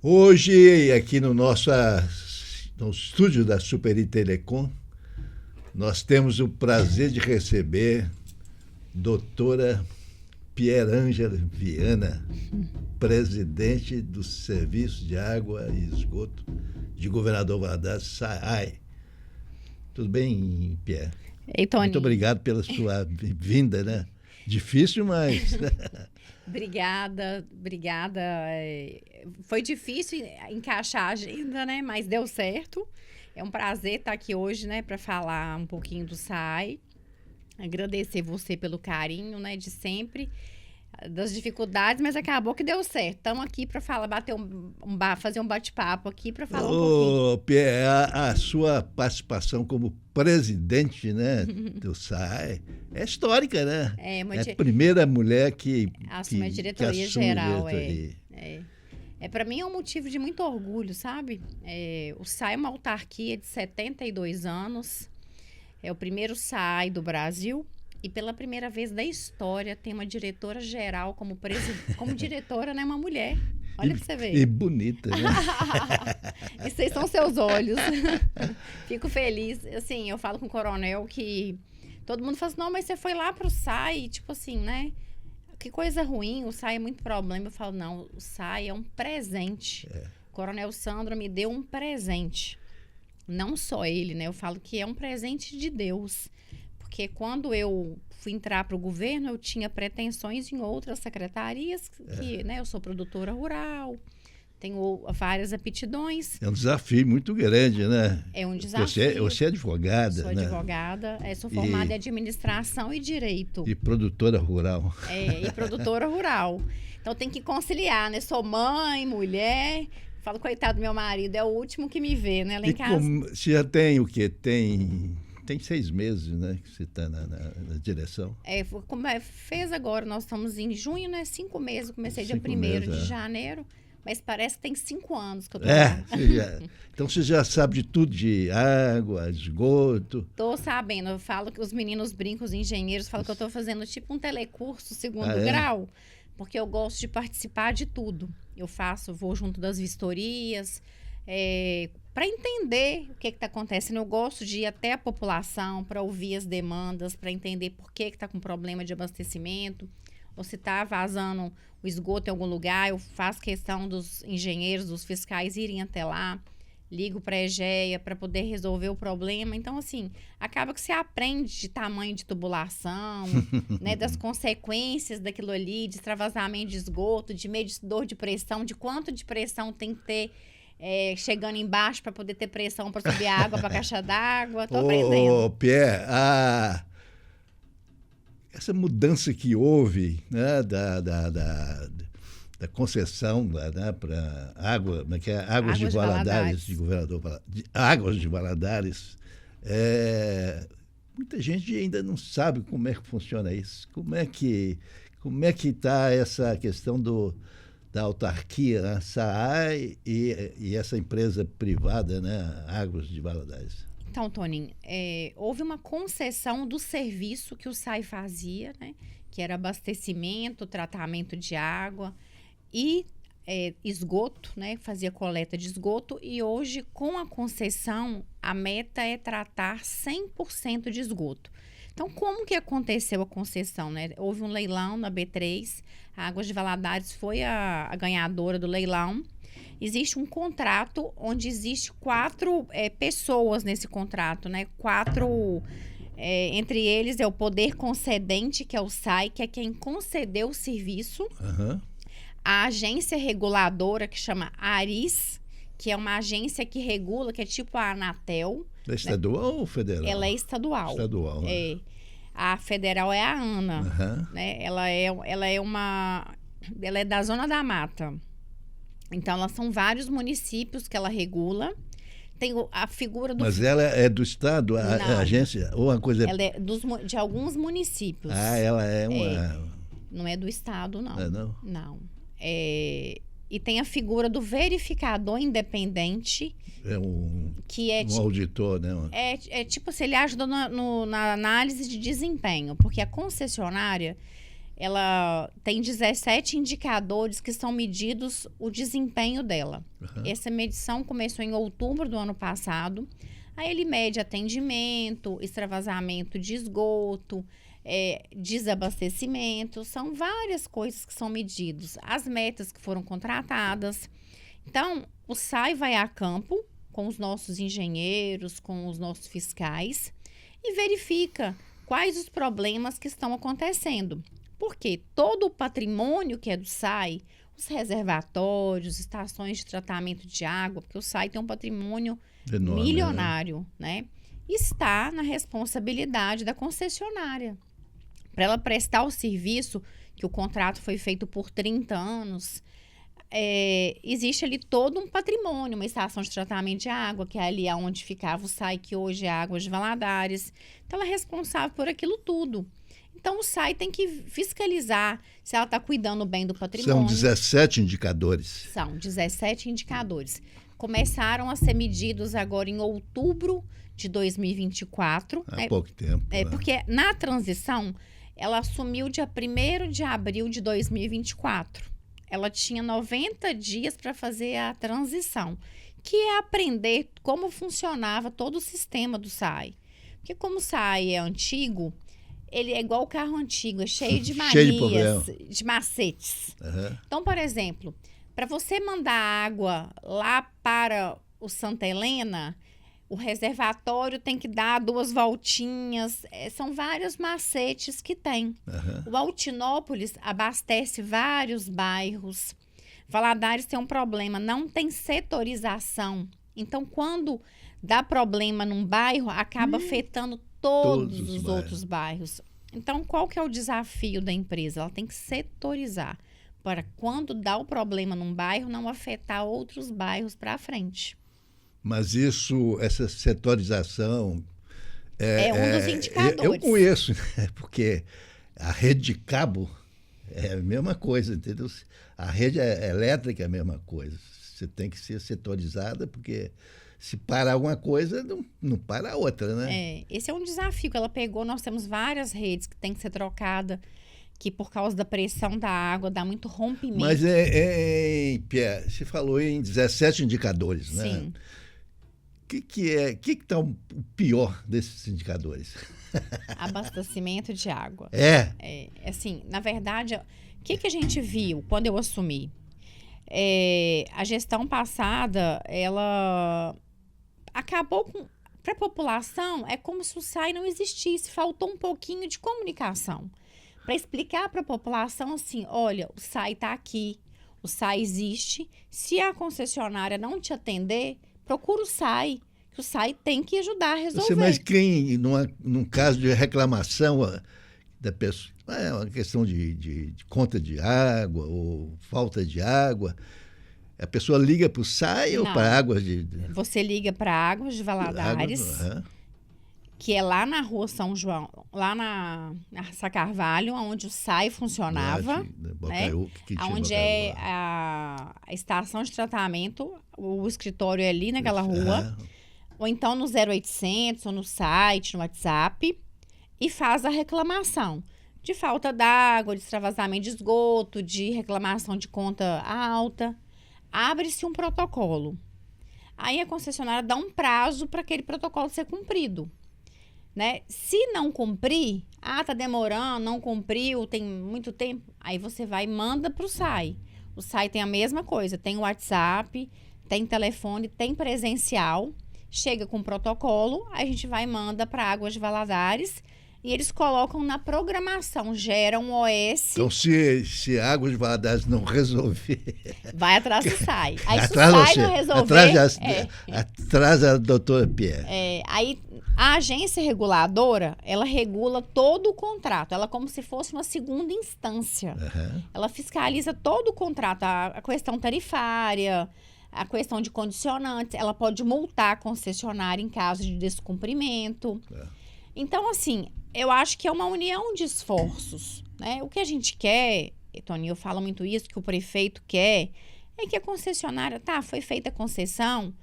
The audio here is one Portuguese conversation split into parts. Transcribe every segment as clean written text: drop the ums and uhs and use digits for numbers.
Hoje, aqui no estúdio da Super Telecom, nós temos o prazer de receber doutora Pierângela Viana, presidente do Serviço de Água e Esgoto de Governador Valadares, SAAI. Tudo bem, Pierre? Ei, Tony. Muito obrigado pela sua vinda, né? Difícil, mas... Obrigada. Foi difícil encaixar a agenda, né? Mas deu certo. É um prazer estar aqui hoje, né? Para falar um pouquinho do SAAI. Agradecer você pelo carinho, né? De sempre. Das dificuldades, mas acabou que deu certo. Estamos aqui para falar, fazer um bate-papo aqui para falar um pouquinho. Pierre, a sua participação como presidente, né, do SAAI é histórica, né? É a primeira mulher que assume a diretoria geral. Para mim é um motivo de muito orgulho, sabe? O SAAI é uma autarquia de 72 anos. É o primeiro SAAI do Brasil. E pela primeira vez da história tem uma diretora-geral como diretora, né? Uma mulher. Olha pra você ver. E bonita, né? Esses são seus olhos. Fico feliz. Assim, eu falo com o coronel que todo mundo fala assim, não, mas você foi lá pro SAAI, tipo assim, né? Que coisa ruim, o SAAI é muito problema. Eu falo, não, o SAAI é um presente. O coronel Sandro me deu um presente. Não só ele, né? Eu falo que é um presente de Deus. Porque quando eu fui entrar para o governo, eu tinha pretensões em outras secretarias, que, né, eu sou produtora rural, tenho várias aptidões. É um desafio muito grande, né? É um desafio. Você é advogada, sou né? Advogada, sou formada em administração e direito. E produtora rural. E produtora rural. Então tem que conciliar, né? Sou mãe, mulher. Falo, coitado do meu marido, é o último que me vê, né? Lá em casa. Você já tem o quê? Tem 6 meses, né, que você está na direção. Fez agora, nós estamos em junho, né? 5 meses, comecei dia 1º de janeiro, mas parece que tem 5 anos que eu tô lá. Então você já sabe de tudo, de água, esgoto. Tô sabendo, eu falo que os meninos brincam, os engenheiros falam que eu tô fazendo tipo um telecurso 2º grau, porque eu gosto de participar de tudo. Vou junto das vistorias, para entender o que está acontecendo. Eu gosto de ir até a população para ouvir as demandas, para entender por que está com problema de abastecimento, ou se está vazando o esgoto em algum lugar. Eu faço questão dos engenheiros, dos fiscais irem até lá, ligo para a EGEA para poder resolver o problema. Então, assim, acaba que você aprende de tamanho de tubulação, né, das consequências daquilo ali, de extravasamento de esgoto, de medidor de pressão, de quanto de pressão tem que ter chegando embaixo para poder ter pressão para subir a água para a caixa d'água. Estou aprendendo. Pierre, essa mudança que houve, né, da concessão, né, para Águas de Valadares, de Governador Valadares, Águas de Valadares, muita gente ainda não sabe como é que funciona isso. Como é que está essa questão da autarquia, né, SAAI e essa empresa privada, né, Águas de Valadares? Então, Toninho, houve uma concessão do serviço que o SAAI fazia, né, que era abastecimento, tratamento de água e esgoto, né, fazia coleta de esgoto, e hoje, com a concessão, a meta é tratar 100% de esgoto. Então, como que aconteceu a concessão, né? Houve um leilão na B3, a Águas de Valadares foi a ganhadora do leilão. Existe um contrato onde existe 4 pessoas nesse contrato, né? 4, entre eles é o poder concedente, que é o SAAI, que é quem concedeu o serviço. A agência reguladora, que chama ARIS, que é uma agência que regula, que é tipo a Anatel. É estadual ou federal? Ela é estadual. Estadual, né? A federal é a ANA, né? Ela é da Zona da Mata. Então, elas são vários municípios que ela regula. Tem a figura do... Mas ela é do estado, a agência? Ou uma coisa... Ela é de alguns municípios. Ela é uma... Não é do estado, não. Não? Não. E tem a figura do verificador independente. Que é um auditor, né? Tipo assim, ele ajuda na análise de desempenho, porque a concessionária, ela tem 17 indicadores que são medidos o desempenho dela. Essa medição começou em outubro do ano passado. Aí ele mede atendimento, extravasamento de esgoto, desabastecimento. São várias coisas que são medidas. As metas que foram contratadas. Então, o SAI vai a campo com os nossos engenheiros, com os nossos fiscais e verifica quais os problemas que estão acontecendo. Porque todo o patrimônio que é do SAI, os reservatórios, estações de tratamento de água, porque o SAI tem um patrimônio enorme, milionário, né? Está na responsabilidade da concessionária. Para ela prestar o serviço, que o contrato foi feito por 30 anos, existe ali todo um patrimônio, uma estação de tratamento de água, que é ali onde ficava o SAI, que hoje é Águas de Valadares. Então, ela é responsável por aquilo tudo. Então, o SAI tem que fiscalizar se ela está cuidando bem do patrimônio. São 17 indicadores. São 17 indicadores. Começaram a ser medidos agora em outubro de 2024. Há pouco tempo. Porque na transição, ela assumiu dia 1º de abril de 2024. Ela tinha 90 dias para fazer a transição, que é aprender como funcionava todo o sistema do SAI. Porque como o SAI é antigo, ele é igual o carro antigo, é cheio de manias, de macetes. Então, por exemplo, para você mandar água lá para o Santa Helena, o reservatório tem que dar 2 voltinhas. São vários macetes que tem. O Altinópolis abastece vários bairros. Valadares tem um problema, não tem setorização. Então, quando dá problema num bairro, acaba afetando todos os outros bairros. Então, qual que é o desafio da empresa? Ela tem que setorizar para quando dá o problema num bairro, não afetar outros bairros para frente. Mas essa setorização... É um dos indicadores. Eu conheço, né? Porque a rede de cabo é a mesma coisa, entendeu? A rede elétrica é a mesma coisa. Você tem que ser setorizada, porque se parar alguma coisa, não para a outra, né? Esse é um desafio que ela pegou. Nós temos várias redes que tem que ser trocada, que por causa da pressão da água dá muito rompimento. Mas, Pierre, você falou em 17 indicadores, né? Sim. O que está o pior desses indicadores? Abastecimento de água. Assim, na verdade, o que a gente viu quando eu assumi? A gestão passada, ela acabou com... Para a população, é como se o SAI não existisse. Faltou um pouquinho de comunicação. Para explicar para a população assim, olha, o SAI está aqui, o SAI existe. Se a concessionária não te atender, procura o SAI, que o SAI tem que ajudar a resolver. Mas quem, num caso de reclamação da pessoa, é uma questão de conta de água ou falta de água, a pessoa liga para o SAI ou para Águas de... Você liga para Águas de Valadares, que é lá na Rua São João, lá na Sacarvalho, onde o SAI funcionava, né? Onde é a estação de tratamento, o escritório é ali naquela rua, ou então no 0800, ou no site, no WhatsApp, e faz a reclamação de falta d'água, de extravasamento de esgoto, de reclamação de conta alta. Abre-se um protocolo. Aí a concessionária dá um prazo para aquele protocolo ser cumprido, né? Se não cumprir, tá demorando, não cumpriu, tem muito tempo, aí você vai e manda para o SAI. O SAI tem a mesma coisa, tem WhatsApp, tem telefone, tem presencial, chega com protocolo, aí a gente vai e manda para Águas de Valadares e eles colocam na programação, geram um OS. Então, se a Águas de Valadares não resolver... Vai atrás do SAI. Aí se o SAI não resolver... Atrás da doutora Pierre. Aí a agência reguladora, ela regula todo o contrato. Ela é como se fosse uma segunda instância. Ela fiscaliza todo o contrato, a questão tarifária, a questão de condicionantes. Ela pode multar a concessionária em caso de descumprimento. Então, assim, eu acho que é uma união de esforços, né? O que a gente quer, e Toninho, eu falo muito isso, que o prefeito quer, é que a concessionária, foi feita a concessão,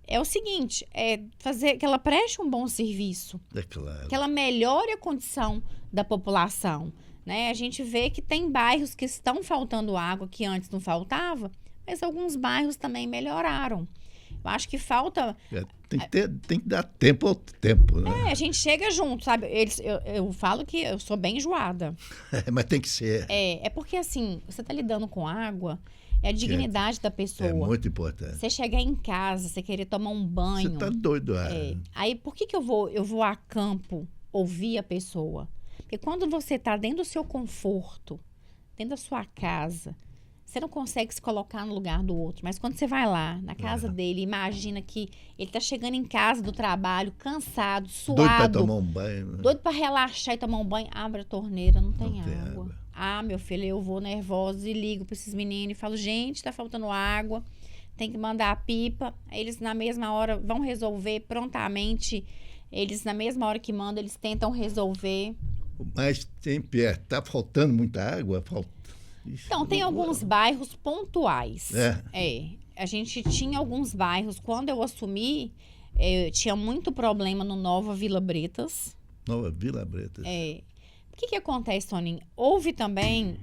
é o seguinte, é fazer que ela preste um bom serviço, claro, que ela melhore a condição da população, né? A gente vê que tem bairros que estão faltando água que antes não faltava, mas alguns bairros também melhoraram. Eu acho que falta... Tem que dar tempo ao tempo, né? a gente chega junto, sabe? Eu falo que eu sou bem enjoada. Mas tem que ser. É porque assim, você tá lidando com água, é a dignidade da pessoa. É muito importante. Você chegar em casa, você querer tomar um banho. Você tá doido, Aí, por que eu vou a campo ouvir a pessoa? Porque quando você tá dentro do seu conforto, dentro da sua casa, você não consegue se colocar no lugar do outro. Mas quando você vai lá, na casa dele, imagina que ele tá chegando em casa do trabalho, cansado, suado. Doido pra tomar um banho. Né? Doido pra relaxar e tomar um banho. Abre a torneira, não tem água. Ah, meu filho, eu vou nervosa e ligo pra esses meninos e falo, gente, tá faltando água. Tem que mandar a pipa. Eles, na mesma hora, vão resolver prontamente. Eles, na mesma hora que mandam, eles tentam resolver. Mas, Pierre, tá faltando muita água? Então, tem alguns bairros pontuais. A gente tinha alguns bairros. Quando eu assumi, tinha muito problema no Nova Vila Bretas. Nova Vila Bretas. O que acontece, Toninho? Houve também,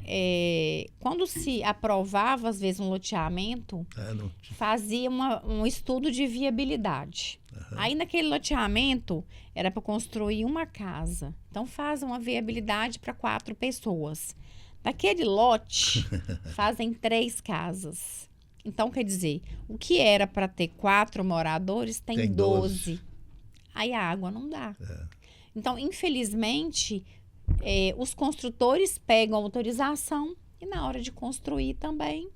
quando se aprovava, às vezes, um loteamento, fazia um estudo de viabilidade. Aí, naquele loteamento, era para construir uma casa. Então, faz uma viabilidade para 4 pessoas. Naquele lote, fazem 3 casas. Então, quer dizer, o que era para ter 4 moradores, tem 12. Aí a água não dá. Então, infelizmente, os construtores pegam a autorização e na hora de construir também,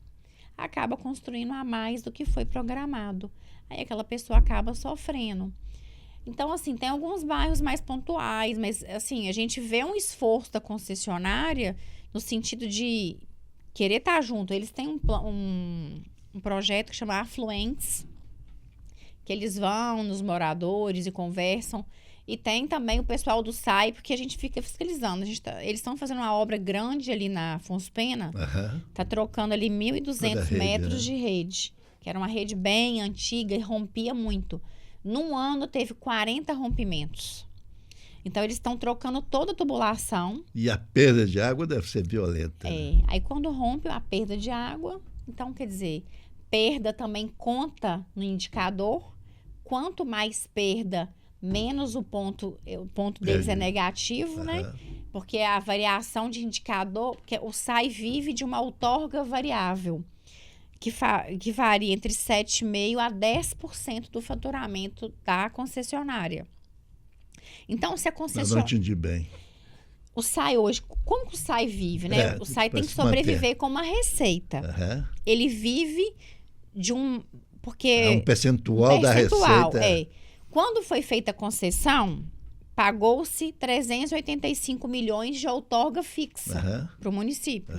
acaba construindo a mais do que foi programado. Aí aquela pessoa acaba sofrendo. Então, assim, tem alguns bairros mais pontuais, mas, assim, a gente vê um esforço da concessionária no sentido de querer estar junto. Eles têm um projeto que chama Afluentes, que eles vão nos moradores e conversam. E tem também o pessoal do SAI, porque a gente fica fiscalizando. Eles estão fazendo uma obra grande ali na Afonso Pena. Tá trocando ali 1.200 metros de rede, que era uma rede bem antiga e rompia muito. Num ano teve 40 rompimentos. Então, eles estão trocando toda a tubulação. E a perda de água deve ser violenta. Né? Aí, quando rompe a perda de água, então, quer dizer, perda também conta no indicador. Quanto mais perda, menos o ponto deles é negativo, né? Porque a variação de indicador, porque o SAI vive de uma outorga variável, que varia entre 7,5% a 10% do faturamento da concessionária. Então, se a concessionária... Não entendi bem. O SAI hoje, como que o SAI vive, né? O SAI tem que sobreviver com uma receita. Ele vive de um... Porque um percentual da receita. Quando foi feita a concessão, pagou-se 385 milhões de outorga fixa para o município.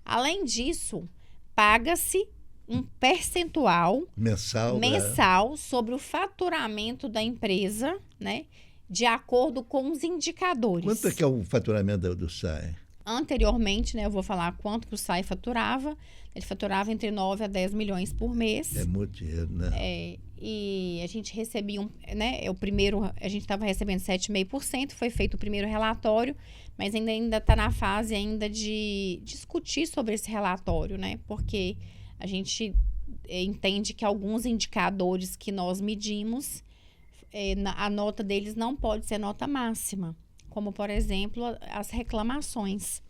Além disso, paga-se um percentual mensal sobre o faturamento da empresa, né? De acordo com os indicadores. Quanto é que é o faturamento do SAI? Anteriormente, né, eu vou falar quanto que o SAI faturava. Ele faturava entre 9 a 10 milhões por mês. É muito dinheiro, né? E a gente recebia, a gente estava recebendo 7,5%, foi feito o primeiro relatório, mas ainda está na fase ainda de discutir sobre esse relatório, né? Porque a gente entende que alguns indicadores que nós medimos, a nota deles não pode ser nota máxima, como, por exemplo, as reclamações.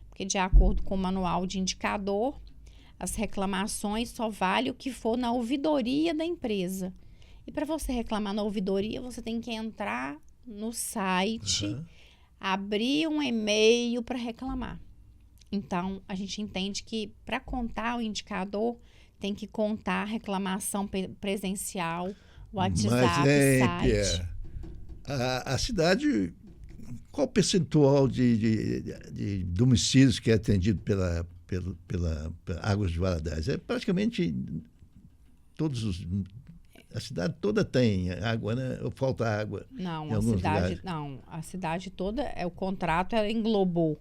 Porque, de acordo com o manual de indicador, as reclamações só vale o que for na ouvidoria da empresa. E para você reclamar na ouvidoria, você tem que entrar no site, abrir um e-mail para reclamar. Então, a gente entende que para contar o indicador, tem que contar a reclamação presencial, WhatsApp, site. Pierre, a cidade, qual o percentual de domicílios que é atendido pela Águas de Valadares? É praticamente a cidade toda tem água, né? Ou falta água? Não, a cidade toda, o contrato englobou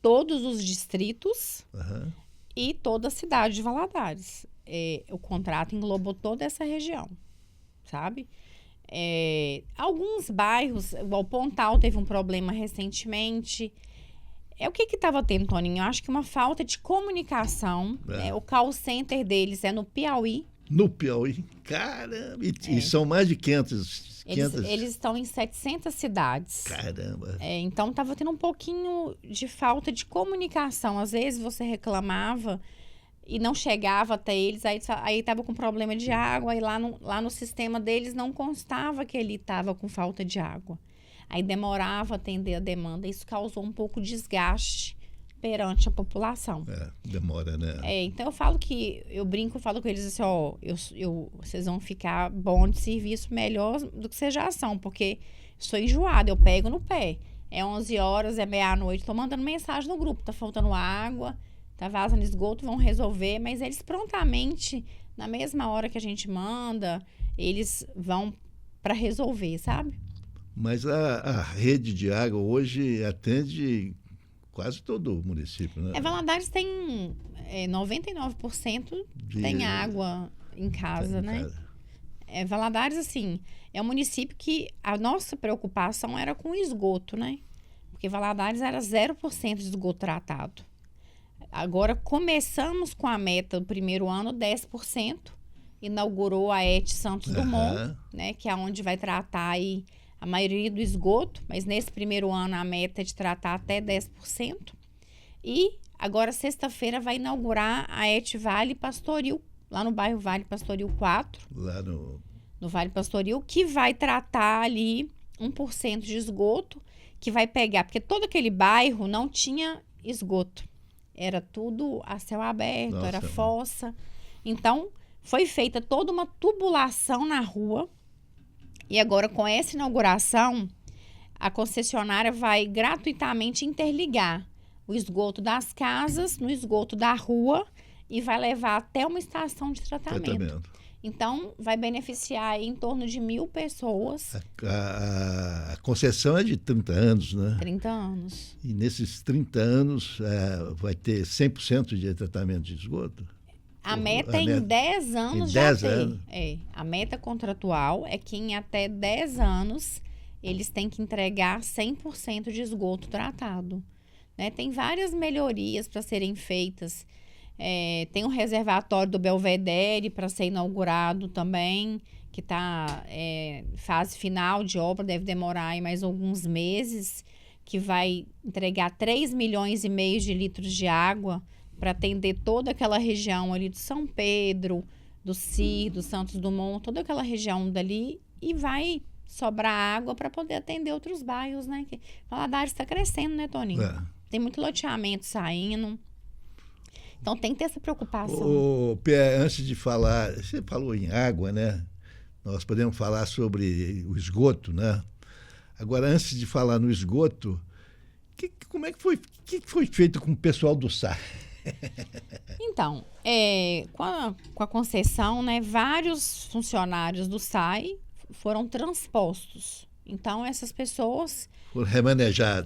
todos os distritos e toda a cidade de Valadares. O contrato englobou toda essa região, sabe? Alguns bairros, o Pontal teve um problema recentemente. É o que estava tendo, Toninho? Eu acho que uma falta de comunicação. Né? O call center deles é no Piauí. No Piauí? Caramba! E são mais de 500... Eles estão em 700 cidades. Caramba! Então, estava tendo um pouquinho de falta de comunicação. Às vezes, você reclamava e não chegava até eles. Aí estava com problema de água. E lá no sistema deles não constava que ele estava com falta de água. Aí demorava a atender a demanda. Isso causou um pouco de desgaste perante a população. Demora, né? Então eu falo com eles assim, vocês vão ficar bom de serviço melhor do que vocês já são, porque sou enjoada, eu pego no pé. É 11 horas, é meia-noite, tô mandando mensagem no grupo, tá faltando água, tá vazando esgoto, vão resolver, mas eles prontamente, na mesma hora que a gente manda, eles vão para resolver, sabe? Mas a rede de água hoje atende quase todo o município, né? Valadares tem 99% tem água em casa, né? Valadares, assim, é um município que a nossa preocupação era com o esgoto, né? Porque Valadares era 0% de esgoto tratado. Agora, começamos com a meta do primeiro ano, 10%. Inaugurou a ET Santos Dumont, né? Que é onde vai tratar aí a maioria do esgoto, mas nesse primeiro ano a meta é de tratar até 10%. E agora, sexta-feira, vai inaugurar a ET Vale Pastoril, lá no bairro Vale Pastoril 4. Lá no Vale Pastoril, que vai tratar ali 1% de esgoto, que vai pegar, porque todo aquele bairro não tinha esgoto. Era tudo a céu aberto, era fossa. Então, foi feita toda uma tubulação na rua. E agora, com essa inauguração, a concessionária vai gratuitamente interligar o esgoto das casas no esgoto da rua e vai levar até uma estação de tratamento. Então, vai beneficiar aí em torno de 1.000 pessoas. A concessão é de 30 anos, né? 30 anos. E nesses 30 anos vai ter 100% de tratamento de esgoto? A meta é em 10 anos já tem. A meta contratual é que em até 10 anos eles têm que entregar 100% de esgoto tratado. Né? Tem várias melhorias para serem feitas. Tem um reservatório do Belvedere para ser inaugurado também, que está fase final de obra, deve demorar aí mais alguns meses, que vai entregar 3,5 milhões de litros de água para atender toda aquela região ali de São Pedro, do CIR, do Santos Dumont, toda aquela região dali, e vai sobrar água para poder atender outros bairros, né? Valadares está crescendo, né, Toninho? Tem muito loteamento saindo. Então tem que ter essa preocupação. Pé, antes de falar, você falou em água, né? Nós podemos falar sobre o esgoto, né? Agora, antes de falar no esgoto, como é que foi? O que foi feito com o pessoal do SAI? Então, com a concessão, né, vários funcionários do SAI foram transpostos. Então, essas pessoas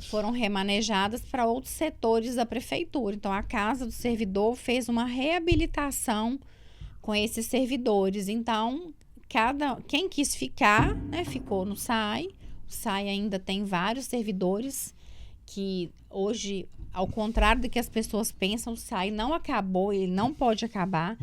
foram remanejadas para outros setores da prefeitura. Então, a Casa do Servidor fez uma reabilitação com esses servidores. Então, quem quis ficar, né, ficou no SAI. O SAI ainda tem vários servidores que hoje, ao contrário do que as pessoas pensam, o SAI não acabou, ele não pode acabar.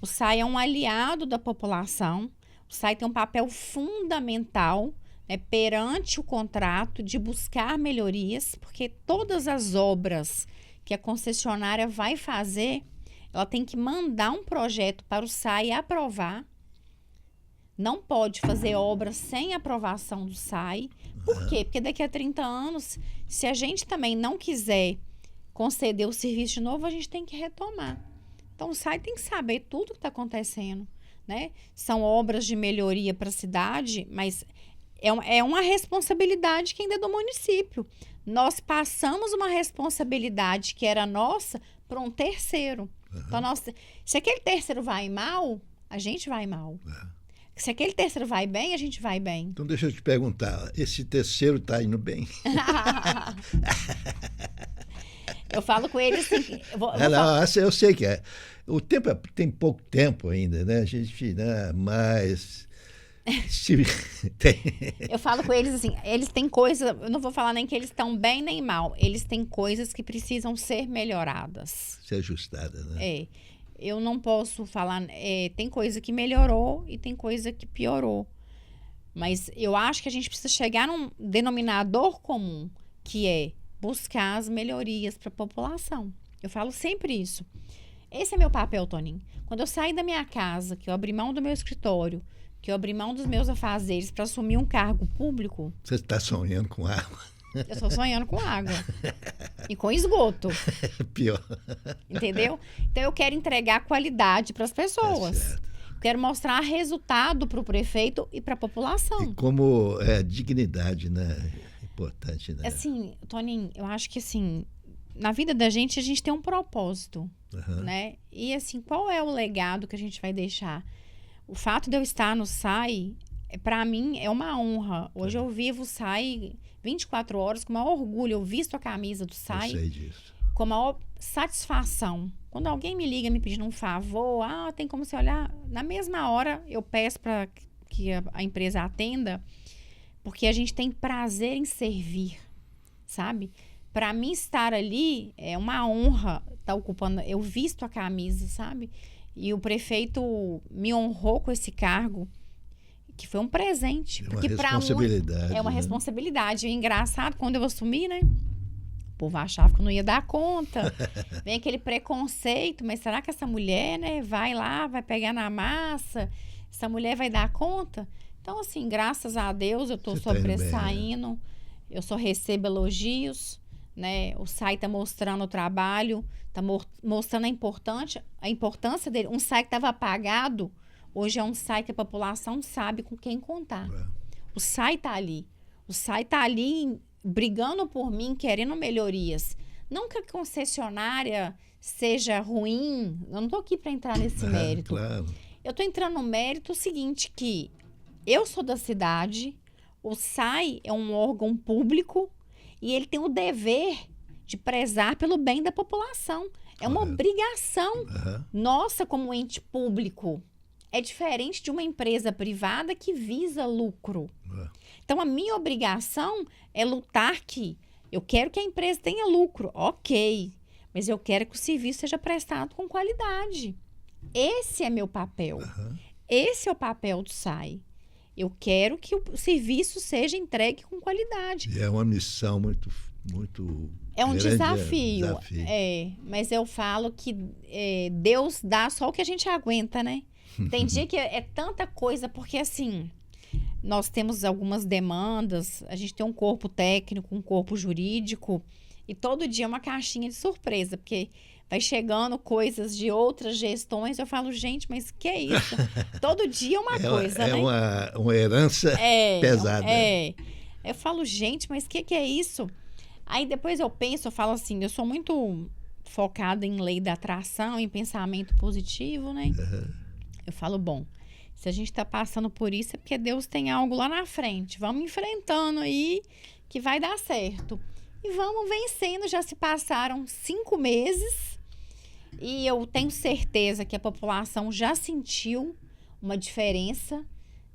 O SAI é um aliado da população. O SAI tem um papel fundamental, né, perante o contrato de buscar melhorias, porque todas as obras que a concessionária vai fazer, ela tem que mandar um projeto para o SAI aprovar. Não pode fazer obra sem aprovação do SAI. Por quê? Porque daqui a 30 anos, se a gente também não quiser conceder o serviço de novo, a gente tem que retomar. Então, o SAI tem que saber tudo o que está acontecendo, né? São obras de melhoria para a cidade, mas é uma responsabilidade que ainda é do município. Nós passamos uma responsabilidade que era nossa para um terceiro. Então, se aquele terceiro vai mal, a gente vai mal. Se aquele terceiro vai bem, a gente vai bem. Então, deixa eu te perguntar, esse terceiro está indo bem? Eu falo com ele assim... Eu sei que é. O tempo tem pouco tempo ainda, né? A gente, né? Mas Tem. Eu falo com eles assim, eles têm coisas, eu não vou falar nem que eles estão bem nem mal, eles têm coisas que precisam ser melhoradas. Ser ajustada, né? É, eu não posso falar, tem coisa que melhorou e tem coisa que piorou. Mas eu acho que a gente precisa chegar num denominador comum, que é buscar as melhorias para a população. Eu falo sempre isso. Esse é meu papel, Toninho. Quando eu saí da minha casa, que eu abri mão do meu escritório, que eu abri mão dos meus afazeres para assumir um cargo público... Você está sonhando com água? Eu estou sonhando com água. E com esgoto. Pior. Entendeu? Então, eu quero entregar qualidade para as pessoas. Certo. Quero mostrar resultado para o prefeito e para a população. E como é dignidade, né? Importante, né? Assim, Toninho, eu acho que assim, na vida da gente, a gente tem um propósito, né? E assim, qual é o legado que a gente vai deixar? O fato de eu estar no SAI, para mim, é uma honra. Hoje eu vivo o SAI 24 horas com o maior orgulho. Eu visto a camisa do SAI. Eu sei disso. Com a maior satisfação. Quando alguém me liga me pedindo um favor, tem como você olhar, na mesma hora eu peço para que a empresa atenda, porque a gente tem prazer em servir, sabe? Para mim estar ali é uma honra estar ocupando, eu visto a camisa, sabe? E o prefeito me honrou com esse cargo, que foi um presente. É uma porque responsabilidade. É uma né? responsabilidade. É engraçado, quando eu assumi, né? O povo achava que eu não ia dar conta. Vem aquele preconceito, mas será que essa mulher, né, vai lá, vai pegar na massa? Essa mulher vai dar conta? Então, assim, graças a Deus, eu estou sobressaindo. Bem, né? Eu só recebo elogios, né? O SAI está mostrando o trabalho, está mostrando a importância dele. Um SAI que estava apagado, hoje é um SAI que a população sabe com quem contar. O SAI está ali. O SAI está ali brigando por mim, querendo melhorias. Não que a concessionária seja ruim, eu não estou aqui para entrar nesse mérito. Claro. Eu estou entrando no mérito seguinte, que eu sou da cidade, o SAI é um órgão público e ele tem o dever de prezar pelo bem da população. É uma obrigação nossa como ente público. É diferente de uma empresa privada que visa lucro. Então, a minha obrigação é lutar que eu quero que a empresa tenha lucro, ok, mas eu quero que o serviço seja prestado com qualidade. Esse é meu papel. Esse é o papel do SAI. Eu quero que o serviço seja entregue com qualidade. E é uma missão muito é um grande, desafio. Mas eu falo que Deus dá só o que a gente aguenta, né? Tem dia que é tanta coisa, porque assim... Nós temos algumas demandas, a gente tem um corpo técnico, um corpo jurídico, e todo dia é uma caixinha de surpresa, porque vai chegando coisas de outras gestões, eu falo, gente, mas que é isso? Todo dia é uma coisa, né? É uma herança pesada. Eu falo, gente, mas que é isso? Aí depois eu falo assim, eu sou muito focada em lei da atração, em pensamento positivo, né? Eu falo, bom... Se a gente está passando por isso é porque Deus tem algo lá na frente. Vamos enfrentando aí que vai dar certo. E vamos vencendo. Já se passaram 5 meses e eu tenho certeza que a população já sentiu uma diferença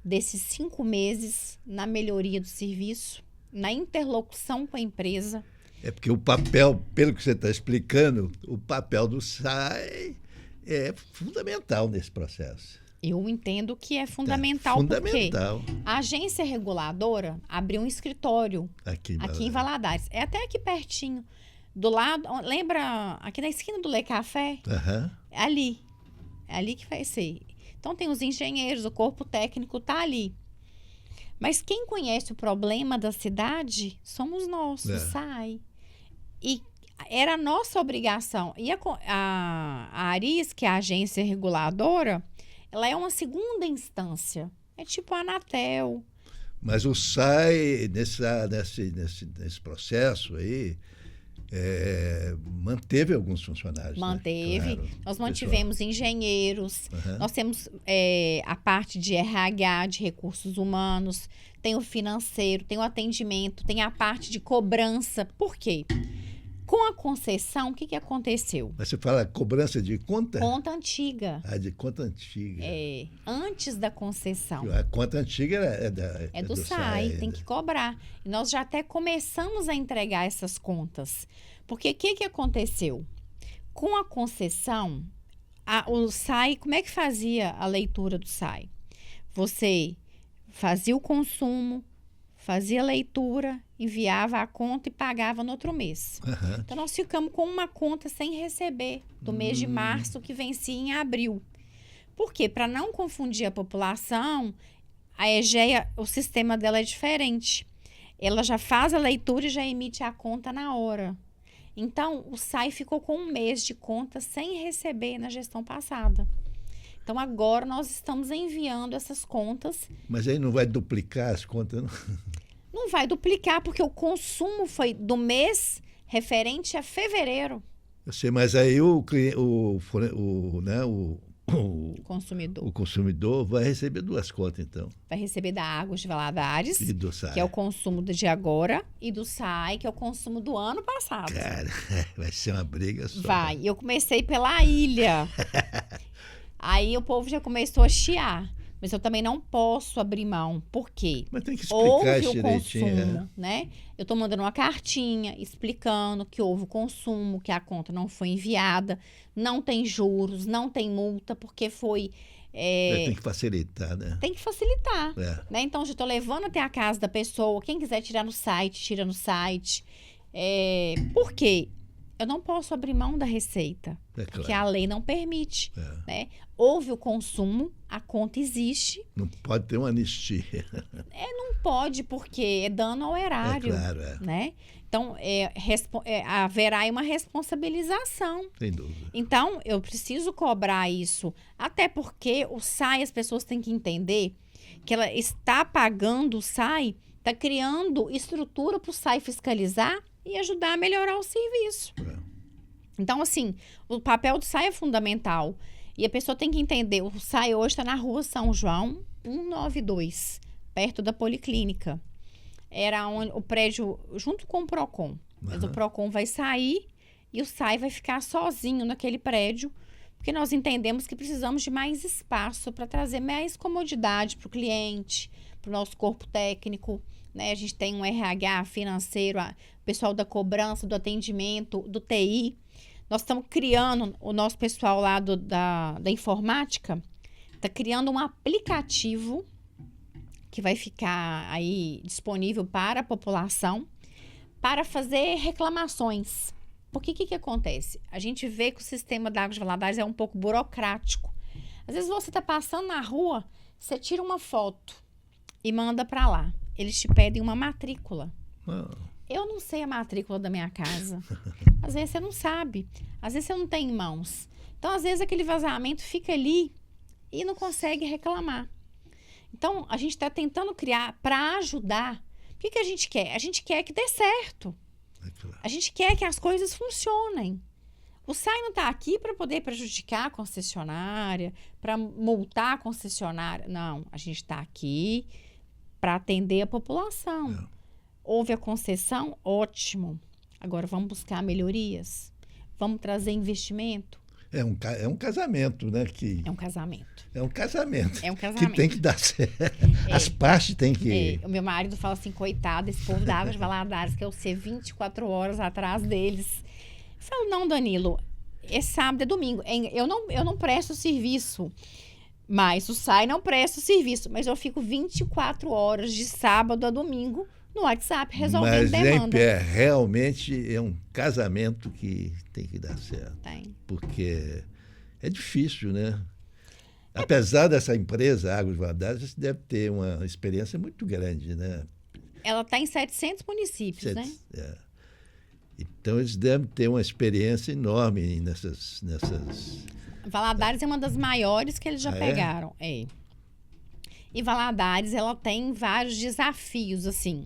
desses 5 meses na melhoria do serviço, na interlocução com a empresa. É porque o papel, pelo que você está explicando, o papel do SAI é fundamental nesse processo. Eu entendo que é fundamental, porque a agência reguladora abriu um escritório aqui em Valadares. É até aqui pertinho. Do lado, lembra, aqui na esquina do Le Café? É ali que vai ser. Então tem os engenheiros, o corpo técnico está ali. Mas quem conhece o problema da cidade somos nós, o SAI. E era a nossa obrigação. E a ARIS, que é a agência reguladora... Ela é uma segunda instância. É tipo a Anatel. Mas o SAI, nesse processo aí, manteve alguns funcionários. Manteve. Né? Claro, nós mantivemos engenheiros. Nós temos a parte de RH, de recursos humanos. Tem o financeiro, tem o atendimento, tem a parte de cobrança. Por quê? Com a concessão, o que aconteceu? Mas você fala cobrança de conta? Conta antiga. De conta antiga. Antes da concessão. A conta antiga é do SAI, tem que cobrar. E nós já até começamos a entregar essas contas. Porque o que aconteceu? Com a concessão, o SAI, como é que fazia a leitura do SAI? Você fazia o consumo, fazia a leitura, enviava a conta e pagava no outro mês. Uhum. Então, nós ficamos com uma conta sem receber do mês de março, que vencia em abril. Por quê? Para não confundir a população, a EGEA, o sistema dela é diferente. Ela já faz a leitura e já emite a conta na hora. Então, o SAI ficou com um mês de conta sem receber na gestão passada. Então, agora nós estamos enviando essas contas. Mas aí não vai duplicar as contas, não? Não vai duplicar, porque o consumo foi do mês referente a fevereiro. Eu sei, mas aí o consumidor vai receber duas contas, então. Vai receber da Águas de Valadares, e do SAI, que é o consumo de agora, e do SAI, que é o consumo do ano passado. Cara, vai ser uma briga só. Vai. Eu comecei pela ilha. Aí o povo já começou a chiar. Mas eu também não posso abrir mão. Por quê? Mas tem que explicar isso direitinho. Houve o consumo, né? Eu estou mandando uma cartinha explicando que houve o consumo, que a conta não foi enviada, não tem juros, não tem multa, porque foi... Tem que facilitar, né? Tem que facilitar. Né? Então, já estou levando até a casa da pessoa. Quem quiser tirar no site, tira no site. Por quê? Eu não posso abrir mão da receita, porque a lei não permite. Né? Houve o consumo, a conta existe. Não pode ter uma anistia. Não pode, porque é dano ao erário. Né? Então, haverá uma responsabilização. Sem dúvida. Então, eu preciso cobrar isso. Até porque o SAI, as pessoas têm que entender que ela está pagando o SAI, está criando estrutura para o SAI fiscalizar e ajudar a melhorar o serviço. Então, assim, o papel do SAI é fundamental. E a pessoa tem que entender, o SAI hoje está na rua São João, 192, perto da Policlínica. Era onde, o prédio, junto com o PROCON. Mas o PROCON vai sair e o SAI vai ficar sozinho naquele prédio, porque nós entendemos que precisamos de mais espaço para trazer mais comodidade para o cliente, para o nosso corpo técnico. Né? A gente tem um RH financeiro, o pessoal da cobrança, do atendimento, do TI. Nós estamos criando, o nosso pessoal lá da informática está criando um aplicativo que vai ficar aí disponível para a população para fazer reclamações. Porque o que acontece? A gente vê que o sistema da Águas de Valadares é um pouco burocrático. Às vezes você está passando na rua, você tira uma foto e manda para lá. Eles te pedem uma matrícula. Eu não sei a matrícula da minha casa. Às vezes você não sabe. Às vezes você não tem em mãos. Então, às vezes, aquele vazamento fica ali e não consegue reclamar. Então, a gente está tentando criar para ajudar. O que a gente quer? A gente quer que dê certo. A gente quer que as coisas funcionem. O SAI não está aqui para poder prejudicar a concessionária, para multar a concessionária. Não, a gente está aqui para atender a população. Houve a concessão? Ótimo. Agora vamos buscar melhorias? Vamos trazer investimento? É um casamento, né? É um casamento. É um casamento. É um casamento. Que tem que dar certo. As partes têm que... O meu marido fala assim, coitado, esse povo da Águas de Valadares, que eu sei 24 horas atrás deles. Eu falo, não, Danilo, é sábado, é domingo. Eu não presto serviço, mas o SAI não presta serviço. Mas eu fico 24 horas de sábado a domingo no WhatsApp resolvendo demanda. Mas realmente é um casamento que tem que dar certo. Tem. Porque é difícil, né? Apesar dessa empresa, Águas de Valadares, deve ter uma experiência muito grande, né? Ela está em 700 municípios, né? Então, eles devem ter uma experiência enorme nessas... Valadares é uma das maiores que eles já pegaram. E Valadares, ela tem vários desafios, assim.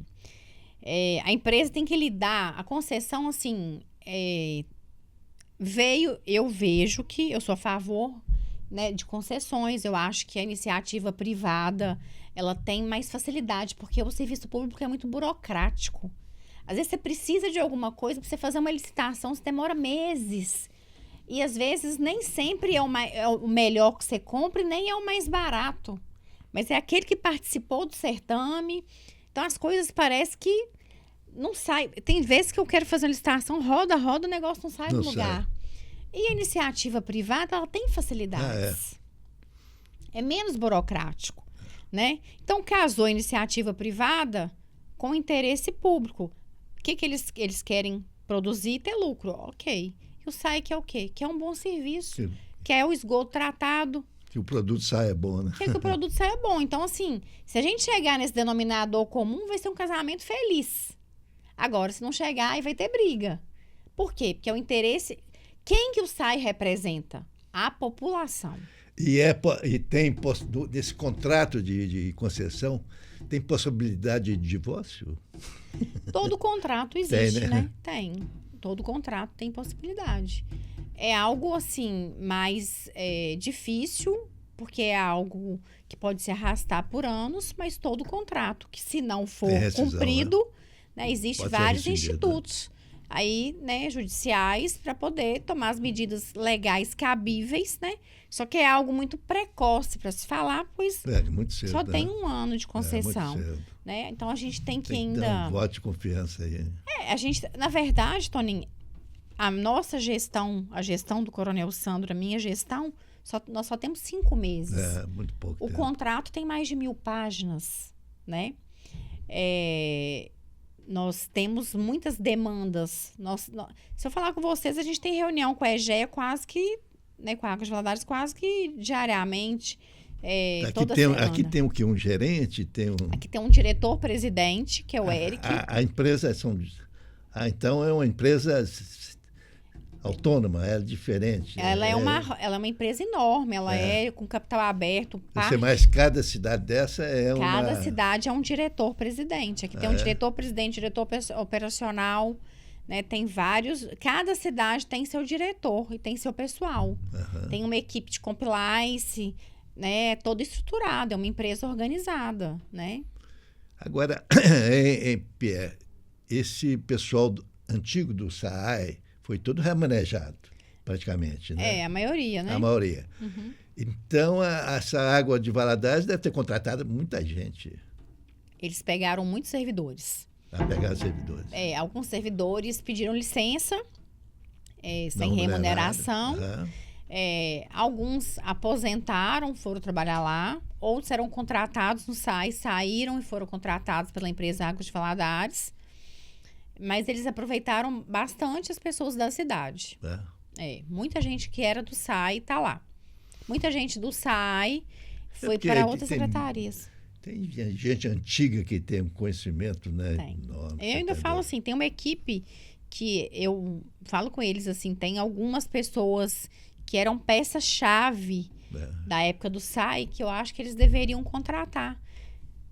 A empresa tem que lidar, a concessão, assim, eu vejo que eu sou a favor, né, de concessões. Eu acho que a iniciativa privada, ela tem mais facilidade, porque o serviço público é muito burocrático. Às vezes você precisa de alguma coisa para você fazer uma licitação, você demora meses. E às vezes nem sempre é o melhor que você compra e nem é o mais barato. Mas é aquele que participou do certame. Então as coisas parecem que não saem. Tem vezes que eu quero fazer uma licitação, roda, o negócio não sai do lugar. E a iniciativa privada, ela tem facilidades. É menos burocrático, né? Então, casou a iniciativa privada com interesse público. O que eles querem produzir e ter lucro? Ok. E o SAI que é o quê? Que é um bom serviço. Sim. Que é o esgoto tratado. Que o produto saia bom, né? Que o produto saia bom. Então, assim, se a gente chegar nesse denominador comum, vai ser um casamento feliz. Agora, se não chegar, aí vai ter briga. Por quê? Porque é o interesse... Quem que o SAI representa? A população. E tem, desse contrato de concessão, tem possibilidade de divórcio? Todo contrato existe, tem, né? Tem. Todo contrato tem possibilidade. É algo, assim, mais difícil, porque é algo que pode se arrastar por anos, mas todo contrato, que se não for cumprido, né, existem vários institutos aí, né, judiciais, para poder tomar as medidas legais cabíveis, né? Só que é algo muito precoce para se falar, pois muito cedo, só tem um ano de concessão, né? Então a gente tem que ainda dar um voto de confiança aí. A gente, na verdade, Toninho, a nossa gestão, a gestão do Coronel Sandro, a minha gestão, nós só temos 5 meses. Muito pouco. O contrato tem mais de 1000 páginas, né? Nós temos muitas demandas. Se eu falar com vocês, a gente tem reunião com a EGEA quase que, né, com a Águas de Valadares quase que diariamente. Aqui tem o quê? Um gerente? Aqui tem um diretor-presidente, que é o Eric. A empresa então é uma empresa autônoma, é diferente. Ela é uma empresa enorme, ela é com capital aberto. Mas cada cidade dessa Cada cidade é um diretor-presidente. Aqui tem um diretor-presidente, diretor operacional, né? Tem vários. Cada cidade tem seu diretor e tem seu pessoal. Tem uma equipe de compliance, né? Toda estruturada, é uma empresa organizada, né? Agora, Pierre, esse pessoal antigo do SAAI foi todo remanejado, praticamente, né? A maioria, né? A maioria. Então, essa Água de Valadares deve ter contratado muita gente. Eles pegaram muitos servidores. Pegaram servidores. Alguns servidores pediram licença, sem remuneração. Alguns aposentaram, foram trabalhar lá. Outros eram contratados no SAI, saíram e foram contratados pela empresa Águas de Valadares. Mas eles aproveitaram bastante as pessoas da cidade. Muita gente que era do SAI está lá. Muita gente do SAI foi para outras secretarias. Tem gente antiga que tem um conhecimento, né? Tem. Eu ainda falo assim, tem uma equipe que eu falo com eles assim, tem algumas pessoas que eram peça-chave da época do SAI que eu acho que eles deveriam contratar.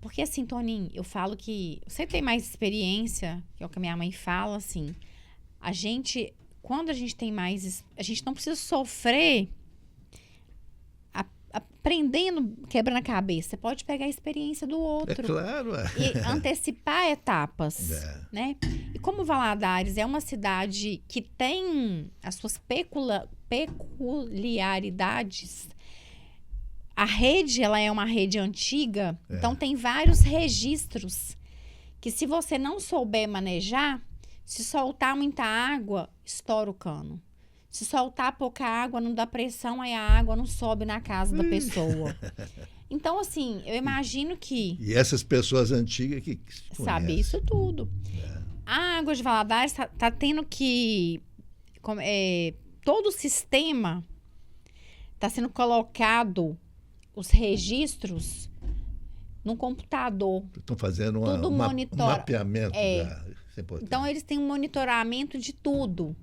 Porque assim, Toninho, eu falo que você tem mais experiência, que é o que a minha mãe fala, assim, quando a gente tem mais, a gente não precisa sofrer aprendendo, quebrando a cabeça. Você pode pegar a experiência do outro. Claro. E antecipar etapas, né? E como Valadares é uma cidade que tem as suas peculiaridades. A rede, ela é uma rede antiga, então tem vários registros que se você não souber manejar, se soltar muita água, estoura o cano. Se soltar pouca água, não dá pressão, aí a água não sobe na casa da pessoa. Então, assim, eu imagino que... E essas pessoas antigas que sabem isso tudo. A Água de Valadares tá tendo que... todo o sistema está sendo colocado... os registros no computador. Estão fazendo um mapeamento. Então, eles têm um monitoramento de tudo.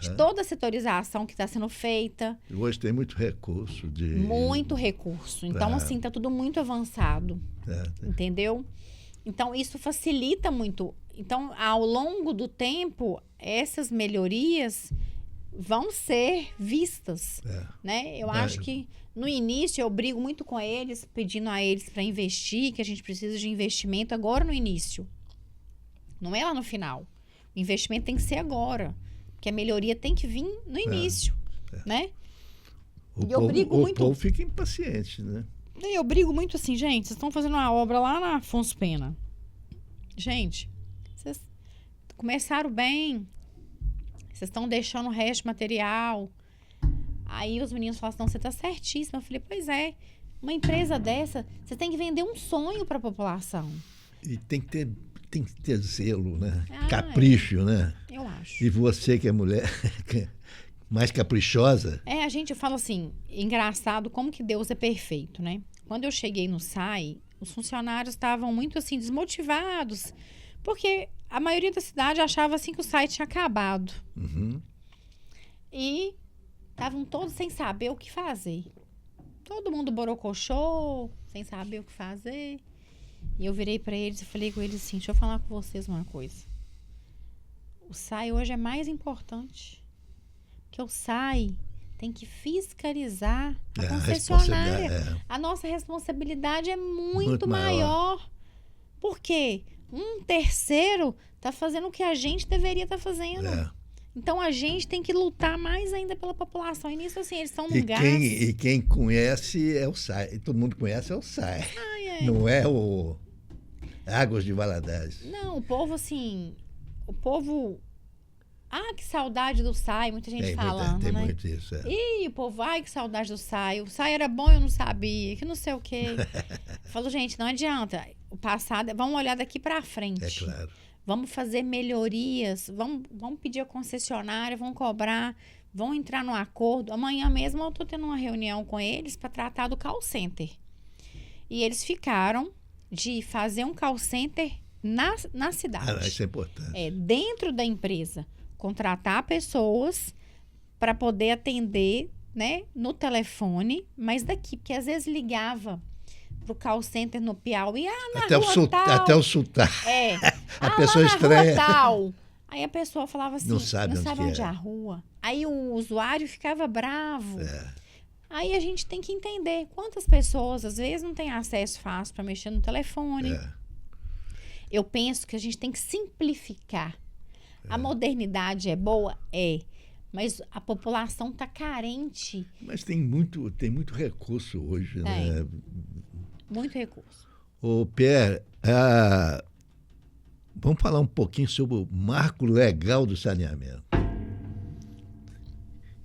De toda a setorização que está sendo feita. E hoje tem muito recurso. Muito recurso. Então, assim, está tudo muito avançado. Entendeu? Então, isso facilita muito. Então, ao longo do tempo, essas melhorias vão ser vistas, né? Eu acho que no início eu brigo muito com eles, pedindo a eles para investir, que a gente precisa de investimento agora no início. não é lá no final. O investimento tem que ser agora, porque a melhoria tem que vir no início, né? O povo fica impaciente, né? Eu brigo muito assim, gente, vocês estão fazendo uma obra lá na Afonso Pena. Gente, vocês começaram bem, vocês estão deixando o resto de material. Aí os meninos falam assim, não, você está certíssima. Eu falei, pois é, uma empresa dessa, você tem que vender um sonho para a população. E tem que ter zelo, né? Capricho, né? Eu acho. E você que é mulher mais caprichosa. Eu falo assim, engraçado como que Deus é perfeito, né? Quando eu cheguei no SAI, os funcionários estavam muito assim, desmotivados, porque a maioria da cidade achava assim que o SAI tinha acabado. Uhum. E estavam todos sem saber o que fazer. Todo mundo borocochô, sem saber o que fazer. E eu virei para eles e falei com eles assim, deixa eu falar com vocês uma coisa. O SAI hoje é mais importante. Porque o SAI tem que fiscalizar a concessionária. A nossa responsabilidade é muito maior. Por quê? Um terceiro está fazendo o que a gente deveria estar fazendo. Então, a gente tem que lutar mais ainda pela população. E nisso, assim, eles estão num gás. E quem conhece é o SAI. Todo mundo conhece é o SAI. Não é o Águas de Valadares. Não, o povo, assim... O povo... que saudade do SAI. Muita gente falando, tem né? muito isso, Ih, o povo, que saudade do SAI. O SAI era bom, eu não sabia. Que não sei o quê. Eu falo, gente, não adianta. O passado... Vamos olhar daqui pra frente. É claro. Vamos fazer melhorias, vamos pedir a concessionária, vamos cobrar, vão entrar no acordo. Amanhã mesmo eu estou tendo uma reunião com eles para tratar do call center. E eles ficaram de fazer um call center na cidade. Isso é importante. Dentro da empresa, contratar pessoas para poder atender, né, no telefone, mas daqui, porque às vezes ligava pro call center no Piauí, até o sotaque. A pessoa estranha. Aí a pessoa falava assim, não sabe onde é a rua. Aí o usuário ficava bravo. Aí a gente tem que entender quantas pessoas, às vezes, não têm acesso fácil para mexer no telefone. Eu penso que a gente tem que simplificar. A modernidade é boa? Mas a população está carente. Mas tem muito recurso hoje, né? Muito recurso. Ô, Pierre, vamos falar um pouquinho sobre o marco legal do saneamento.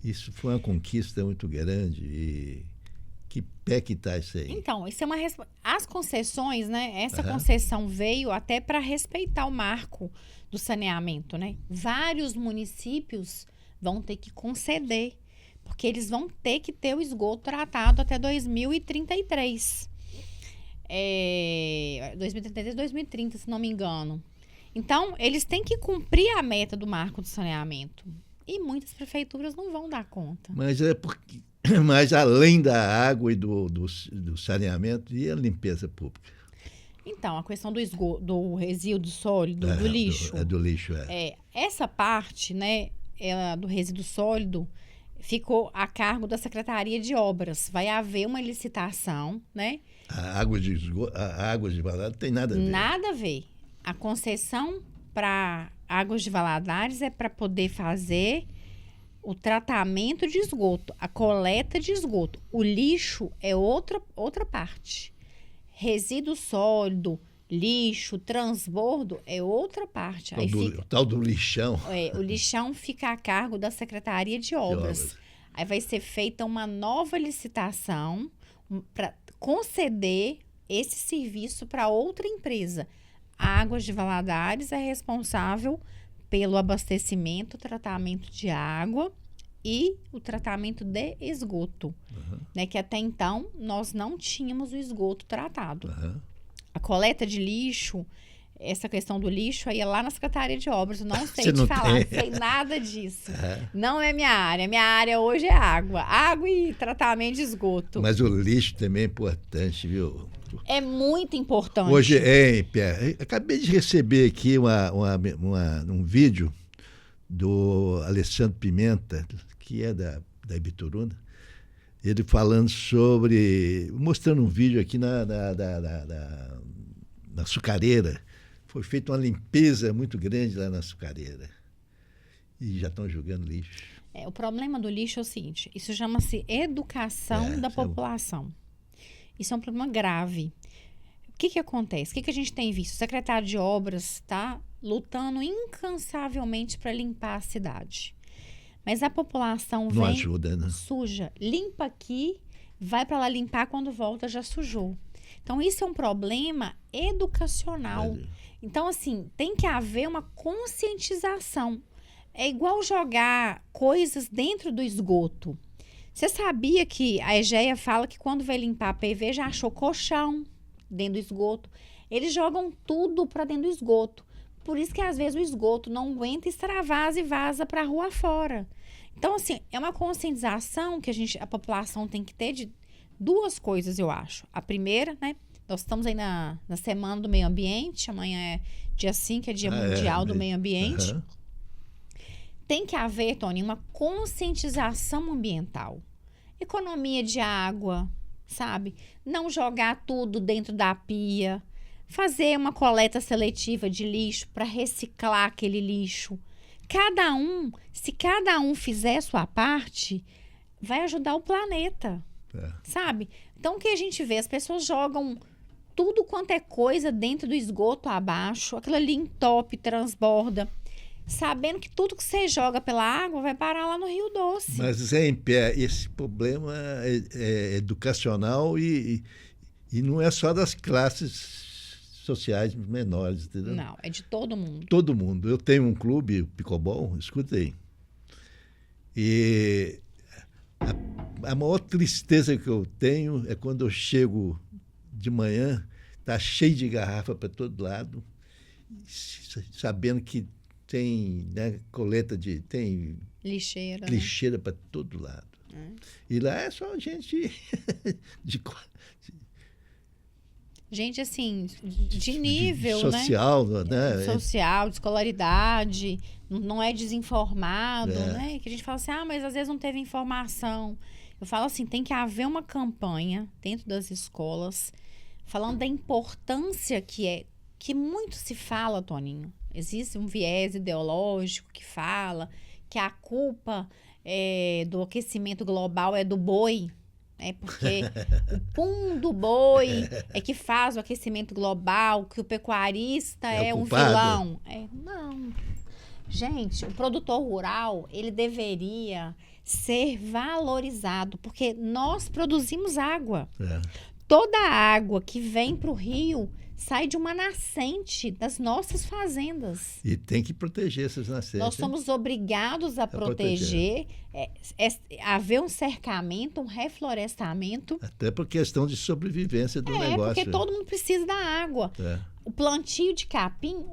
Isso foi uma conquista muito grande. E que pé que está isso aí? Então, isso é as concessões, né? Essa concessão veio até para respeitar o marco do saneamento, né? Vários municípios vão ter que conceder, porque eles vão ter que ter o esgoto tratado até 2033. 2033, 2030, se não me engano. Então, eles têm que cumprir a meta do marco do saneamento. E muitas prefeituras não vão dar conta. Mas além da água e do saneamento, e a limpeza pública? Então, a questão do esgoto, do resíduo sólido, do lixo. Do lixo, essa parte, né, do resíduo sólido ficou a cargo da Secretaria de Obras. Vai haver uma licitação, né? A água de Valadares tem nada a ver. Nada a ver. A concessão para Águas de Valadares é para poder fazer o tratamento de esgoto, a coleta de esgoto. O lixo é outra parte. Resíduo sólido, lixo, transbordo é outra parte. O tal do lixão. O lixão fica a cargo da Secretaria de Obras. Aí vai ser feita uma nova licitação para conceder esse serviço para outra empresa. A Águas de Valadares é responsável pelo abastecimento, tratamento de água e o tratamento de esgoto, né? Que até então nós não tínhamos o esgoto tratado. A coleta de lixo, essa questão do lixo aí é lá na Secretaria de Obras, eu não sei te falar, não sei nada disso. Não é minha área. Minha área hoje é água e tratamento de esgoto. Mas o lixo também é importante, viu? É muito importante. Hoje, Pierre, acabei de receber aqui um vídeo do Alessandro Pimenta, que é da Ibituruna, ele falando mostrando um vídeo aqui na açucareira, foi feita uma limpeza muito grande lá na açucareira. E já estão jogando lixo. O problema do lixo é o seguinte, isso chama-se educação da população. Isso é um problema grave. O que acontece? O que a gente tem visto? O secretário de Obras está lutando incansavelmente para limpar a cidade. Mas a população não vem ajuda, né? suja. Limpa aqui, vai para lá limpar, quando volta já sujou. Então, isso é um problema educacional. Então, assim, tem que haver uma conscientização. É igual jogar coisas dentro do esgoto. Você sabia que a Egeia fala que quando vai limpar a PV já achou colchão dentro do esgoto? Eles jogam tudo para dentro do esgoto. Por isso que às vezes o esgoto não aguenta, extravasa e vaza para a rua fora. Então, assim, é uma conscientização que a população tem que ter de duas coisas, eu acho. A primeira, né? Nós estamos aí na Semana do Meio Ambiente. Amanhã é dia 5, é Dia Mundial do Meio Ambiente. Tem que haver, Tony, uma conscientização ambiental. Economia de água, sabe? Não jogar tudo dentro da pia. Fazer uma coleta seletiva de lixo para reciclar aquele lixo. Se cada um fizer a sua parte, vai ajudar o planeta, sabe? Então, o que a gente vê? As pessoas jogam tudo quanto é coisa dentro do esgoto abaixo, aquilo ali entope, transborda, sabendo que tudo que você joga pela água vai parar lá no Rio Doce. Mas, Zé em pé, esse problema é educacional e não é só das classes sociais menores, entendeu? Não, é de todo mundo. Todo mundo. Eu tenho um clube, o Pickleball, escutei. E a maior tristeza que eu tenho é quando eu chego de manhã, tá cheio de garrafa para todo lado, sabendo que tem, né, tem lixeira, né? Para todo lado. E lá é só gente gente, assim, de nível, social, né? Social, de escolaridade, não é desinformado, né? Que a gente fala assim, mas às vezes não teve informação. Eu falo assim, tem que haver uma campanha dentro das escolas falando da importância que muito se fala, Toninho. Existe um viés ideológico que fala que a culpa do aquecimento global é do boi, porque o pum do boi é que faz o aquecimento global, que o pecuarista é um vilão. Não. Gente, o produtor rural, ele deveria ser valorizado, porque nós produzimos água. Toda a água que vem para o rio sai de uma nascente das nossas fazendas. E tem que proteger essas nascentes. Nós somos obrigados a proteger, haver um cercamento, um reflorestamento. Até por questão de sobrevivência do negócio. Porque todo mundo precisa da água. O plantio de capim,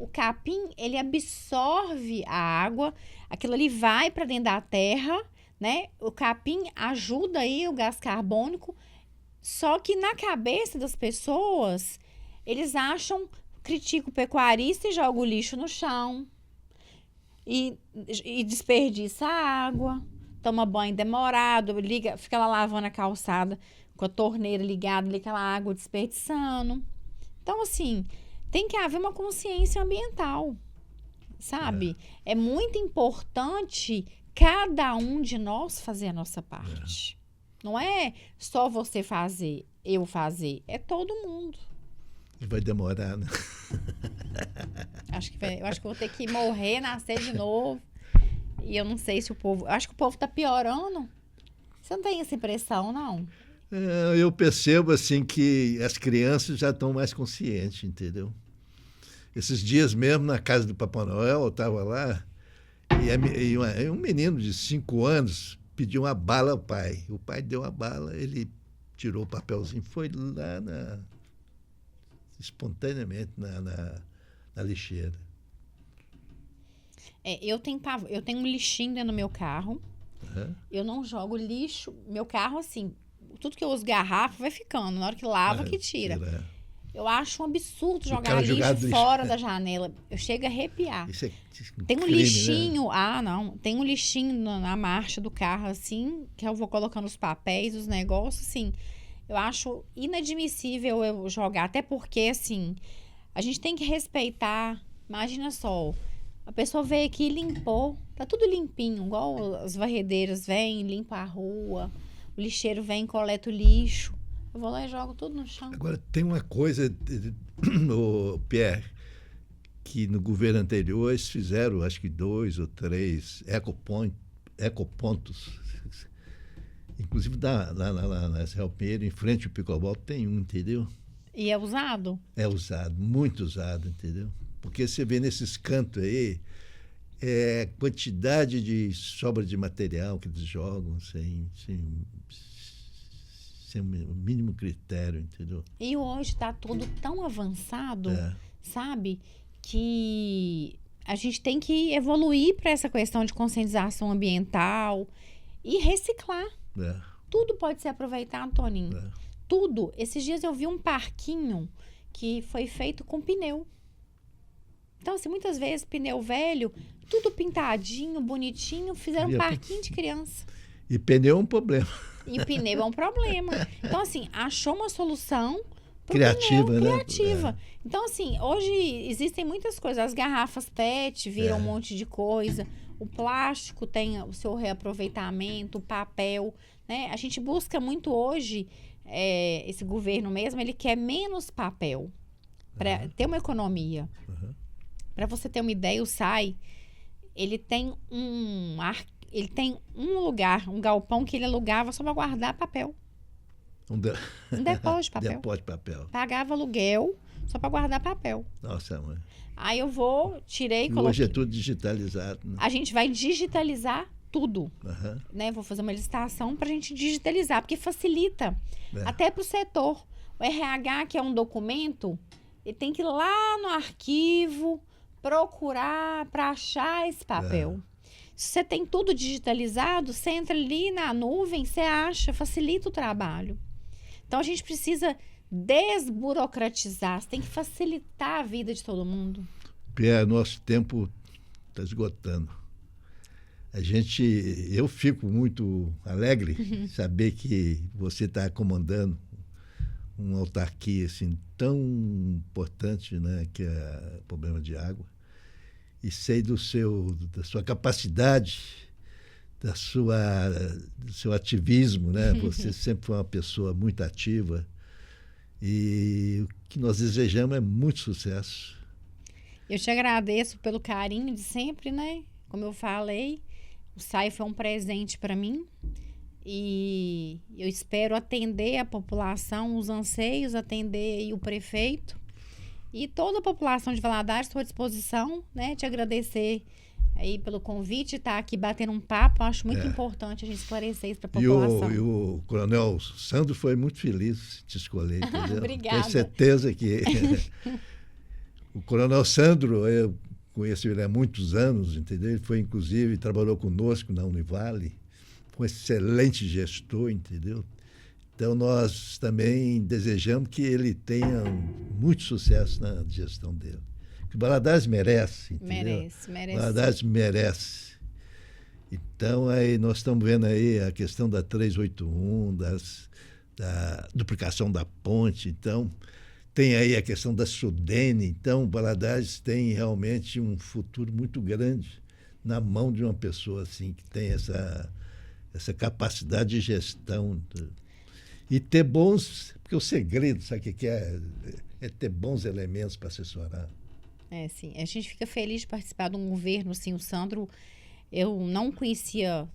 ele absorve a água, aquilo ali vai para dentro da terra, né? O capim ajuda aí o gás carbônico, só que na cabeça das pessoas, eles criticam o pecuarista e jogam o lixo no chão. E desperdiça a água, toma banho demorado, fica lá lavando a calçada com a torneira ligada, aquela água desperdiçando. Então, assim, tem que haver uma consciência ambiental, sabe? É muito importante cada um de nós fazer a nossa parte. Não é só você fazer, eu fazer, é todo mundo. E vai demorar, né? Eu acho que vou ter que morrer, nascer de novo. E eu não sei se o povo... Eu acho que o povo tá piorando. Você não tem essa impressão, não? Eu percebo, assim, que as crianças já estão mais conscientes, entendeu? Esses dias mesmo, na casa do Papai Noel, eu estava lá, e um menino de 5 anos pediu uma bala ao pai. O pai deu a bala, ele tirou o papelzinho, foi lá espontaneamente na lixeira. Eu tenho um lixinho dentro do meu carro. Eu não jogo lixo. Meu carro, assim, tudo que eu uso garrafa vai ficando. Na hora que lava, que tira. Eu acho um absurdo jogar lixo fora da janela. Eu chego a arrepiar. Isso é tem um crime, lixinho, né? Não. Tem um lixinho na marcha do carro, assim, que eu vou colocando os papéis, os negócios, assim. Eu acho inadmissível eu jogar. Até porque, assim, A gente tem que respeitar. Imagina só, a pessoa veio aqui e limpou, tá tudo limpinho, igual as varredeiras vêm, limpam a rua, o lixeiro vem, coleta o lixo. Eu vou lá e jogo tudo no chão. Agora, tem uma coisa, Pierre, que no governo anterior eles fizeram, acho que 2 ou 3 ecopontos. Inclusive, na Serra Pinheiro, em frente ao Picobol, tem um, entendeu? E é usado? É usado, muito usado, entendeu? Porque você vê nesses cantos aí, quantidade de sobra de material que eles jogam sem o mínimo critério, entendeu? E hoje está tudo tão avançado, sabe? Que a gente tem que evoluir para essa questão de conscientização ambiental e reciclar. Tudo pode ser aproveitado, Toninho. Tudo. Esses dias eu vi um parquinho que foi feito com pneu. Então, assim, muitas vezes, pneu velho, tudo pintadinho, bonitinho, fizeram um parquinho de criança. E pneu é um problema. E pneu é um problema. Então, assim, achou uma solução criativa, pneu, né? Criativa. Então, assim, hoje existem muitas coisas. As garrafas PET viram um monte de coisa. O plástico tem o seu reaproveitamento, o papel, né? A gente busca muito hoje, esse governo mesmo, ele quer menos papel para ter uma economia. Para você ter uma ideia, o SAI, ele tem um lugar, um galpão que ele alugava só para guardar papel. Um depósito de papel. Depósito de papel. Pagava aluguel só para guardar papel. Nossa, mãe. Aí eu tirei e coloquei. Hoje é tudo digitalizado. Né? A gente vai digitalizar tudo. Né? Vou fazer uma licitação para a gente digitalizar, porque facilita até para o setor. O RH, que é um documento, ele tem que ir lá no arquivo procurar para achar esse papel. Se você tem tudo digitalizado, você entra ali na nuvem, você acha, facilita o trabalho. Então, a gente precisa desburocratizar, você tem que facilitar a vida de todo mundo. Pierre, nosso tempo está esgotando. Eu fico muito alegre de saber que você está comandando uma autarquia assim, tão importante, né, que é o problema de água. E sei da sua capacidade, do seu ativismo, né? Você sempre foi uma pessoa muito ativa e o que nós desejamos é muito sucesso. Eu te agradeço pelo carinho de sempre, né? Como eu falei, o SAI foi um presente para mim e eu espero atender a população, os anseios, atender aí o prefeito. E toda a população de Valadares, estou à disposição, né? Te agradecer aí pelo convite, estar aqui batendo um papo. Acho muito importante a gente esclarecer isso para a população. E o Coronel Sandro foi muito feliz de te escolher, entendeu? Obrigada. Tenho certeza que... O Coronel Sandro, eu conheço ele há muitos anos, entendeu? Ele foi, inclusive, trabalhou conosco na Univale. Foi um excelente gestor, entendeu? Então, nós também desejamos que ele tenha muito sucesso na gestão dele. Que o Valadares merece, entendeu? Merece. Valadares merece. Então, aí nós estamos vendo aí a questão da 381, da duplicação da ponte. Então, tem aí a questão da Sudene. Então, o Valadares tem realmente um futuro muito grande na mão de uma pessoa assim, que tem essa capacidade de gestão. E ter porque o segredo, sabe o que é? É ter bons elementos para assessorar. Sim. A gente fica feliz de participar de um governo, assim, o Sandro, eu não conhecia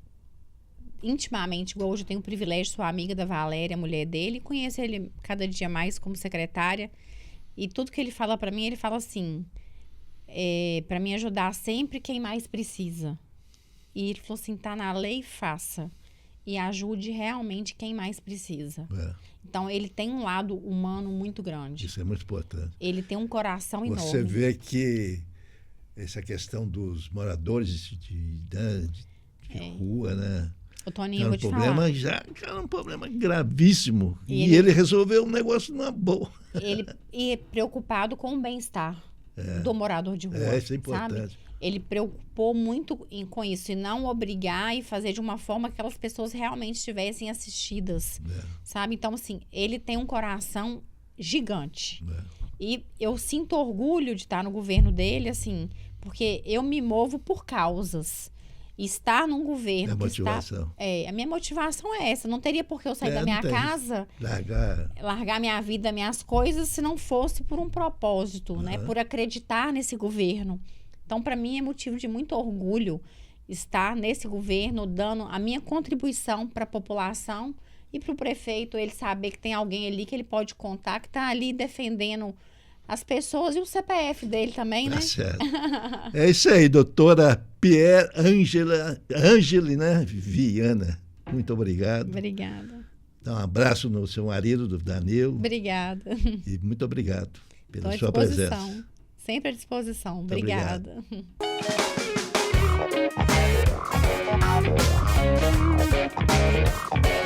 intimamente, igual hoje eu tenho o privilégio de ser amiga da Valéria, a mulher dele, e conheço ele cada dia mais como secretária, e tudo que ele fala para mim, ele fala assim, para me ajudar sempre quem mais precisa. E ele falou assim, tá na lei, faça. E ajude realmente quem mais precisa. Então, ele tem um lado humano muito grande. Isso é muito importante. Ele tem um coração enorme. Você vê que essa questão dos moradores de rua, né? O Toninho, eu vou te falar. Já era um problema gravíssimo. E ele resolveu um negócio numa boa. Ele é preocupado com o bem-estar do morador de rua. Isso é importante. Sabe? Ele preocupou muito com isso, e não obrigar e fazer de uma forma que aquelas pessoas realmente estivessem assistidas, sabe? Então, assim, ele tem um coração gigante. E eu sinto orgulho de estar no governo dele, assim, porque eu me movo por causas. Estar num governo... A motivação. A minha motivação é essa. Não teria por que eu sair da minha casa, largar minha vida, minhas coisas, se não fosse por um propósito, né? Por acreditar nesse governo. Então, para mim, é motivo de muito orgulho estar nesse governo, dando a minha contribuição para a população e para o prefeito, ele saber que tem alguém ali que ele pode contar, que está ali defendendo as pessoas e o CPF dele também, né? Tá certo. É isso aí, doutora Pierre Angeli, né? Viana. Muito obrigado. Obrigada. Dá um abraço no seu marido, do Danilo. Obrigada. E muito obrigado pela Estou à sua disposição. presença. Sempre à disposição. Muito Obrigada. Obrigado.